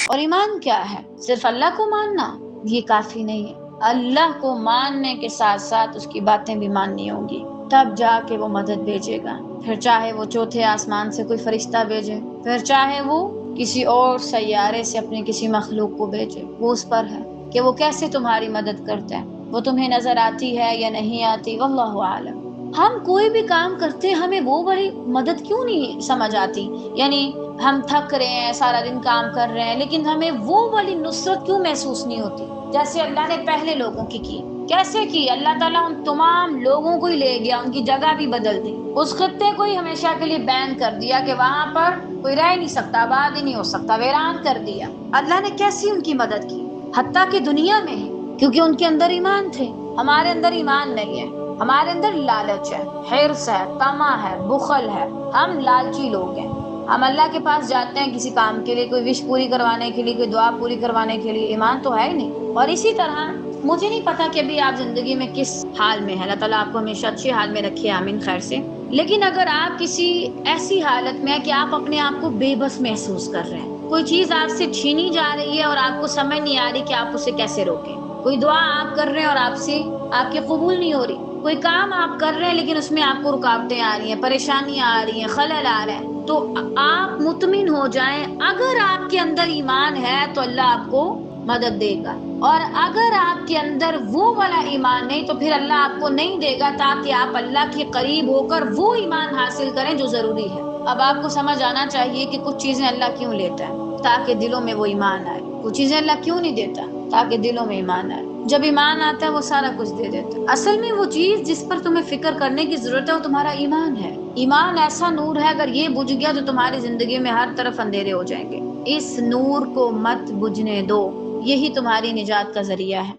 اور ایمان کیا ہے؟ صرف اللہ کو ماننا یہ کافی نہیں ہے، اللہ کو ماننے کے ساتھ ساتھ اس کی باتیں بھی ماننی ہوں گی، تب جا کے وہ مدد بھیجے گا۔ پھر چاہے وہ چوتھے آسمان سے کوئی فرشتہ بھیجے، پھر چاہے وہ کسی اور سیارے سے اپنے کسی مخلوق کو بھیجے، وہ اس پر ہے کہ وہ کیسے تمہاری مدد کرتے ہیں۔ وہ تمہیں نظر آتی ہے یا نہیں آتی، واللہ عالم۔ ہم کوئی بھی کام کرتے ہیں ہمیں وہ بڑی مدد کیوں نہیں سمجھ آتی؟ یعنی ہم تھک رہے ہیں، سارا دن کام کر رہے ہیں، لیکن ہمیں وہ والی نصرت کیوں محسوس نہیں ہوتی جیسے اللہ نے پہلے لوگوں کی کیسے کی؟ اللہ تعالیٰ ان تمام لوگوں کو ہی لے گیا، ان کی جگہ بھی بدل دی، اس خطے کو ہی ہمیشہ کے لیے بین کر دیا کہ وہاں پر کوئی رہ نہیں سکتا، آباد ہی نہیں ہو سکتا، ویران کر دیا۔ اللہ نے کیسی ان کی مدد کی؟ حتیٰ کہ دنیا میں، کیونکہ ان کے اندر ایمان تھے، ہمارے اندر ایمان نہیں ہے، ہمارے اندر لالچ ہے، حرص ہے، طمع ہے، بخل ہے، ہم لالچی لوگ ہیں۔ ہم اللہ کے پاس جاتے ہیں کسی کام کے لیے، کوئی وش پوری کروانے کے لیے، کوئی دعا پوری کروانے کے لیے، ایمان تو ہے ہی نہیں۔ اور اسی طرح مجھے نہیں پتا کہ ابھی آپ زندگی میں کس حال میں ہیں، اللہ تعالیٰ آپ کو ہمیشہ اچھے حال میں رکھے، آمین خیر سے۔ لیکن اگر آپ کسی ایسی حالت میں ہیں کہ آپ اپنے آپ کو بے بس محسوس کر رہے ہیں، کوئی چیز آپ سے چھینی جا رہی ہے اور آپ کو سمجھ نہیں آ رہی کہ آپ اسے کیسے روکیں، کوئی دعا آپ کر رہے ہیں اور آپ سے آپ کی قبول نہیں ہو رہی، کوئی کام آپ کر رہے ہیں لیکن اس میں آپ کو رکاوٹیں آ رہی ہیں، پریشانیاں آ رہی ہیں، خلل آ رہا ہے، تو آپ مطمئن ہو جائیں، اگر آپ کے اندر ایمان ہے تو اللہ آپ کو مدد دے گا، اور اگر آپ کے اندر وہ والا ایمان نہیں تو پھر اللہ آپ کو نہیں دے گا، تاکہ آپ اللہ کے قریب ہو کر وہ ایمان حاصل کریں جو ضروری ہے۔ اب آپ کو سمجھ آنا چاہیے کہ کچھ چیزیں اللہ کیوں لیتا ہے، تاکہ دلوں میں وہ ایمان آئے، کچھ چیزیں اللہ کیوں نہیں دیتا، تاکہ دلوں میں ایمان آئے۔ جب ایمان آتا ہے وہ سارا کچھ دے دیتا ہے۔ اصل میں وہ چیز جس پر تمہیں فکر کرنے کی ضرورت ہے وہ تمہارا ایمان ہے۔ ایمان ایسا نور ہے، اگر یہ بجھ گیا تو تمہاری زندگی میں ہر طرف اندھیرے ہو جائیں گے۔ اس نور کو مت بجھنے دو، یہی تمہاری نجات کا ذریعہ ہے۔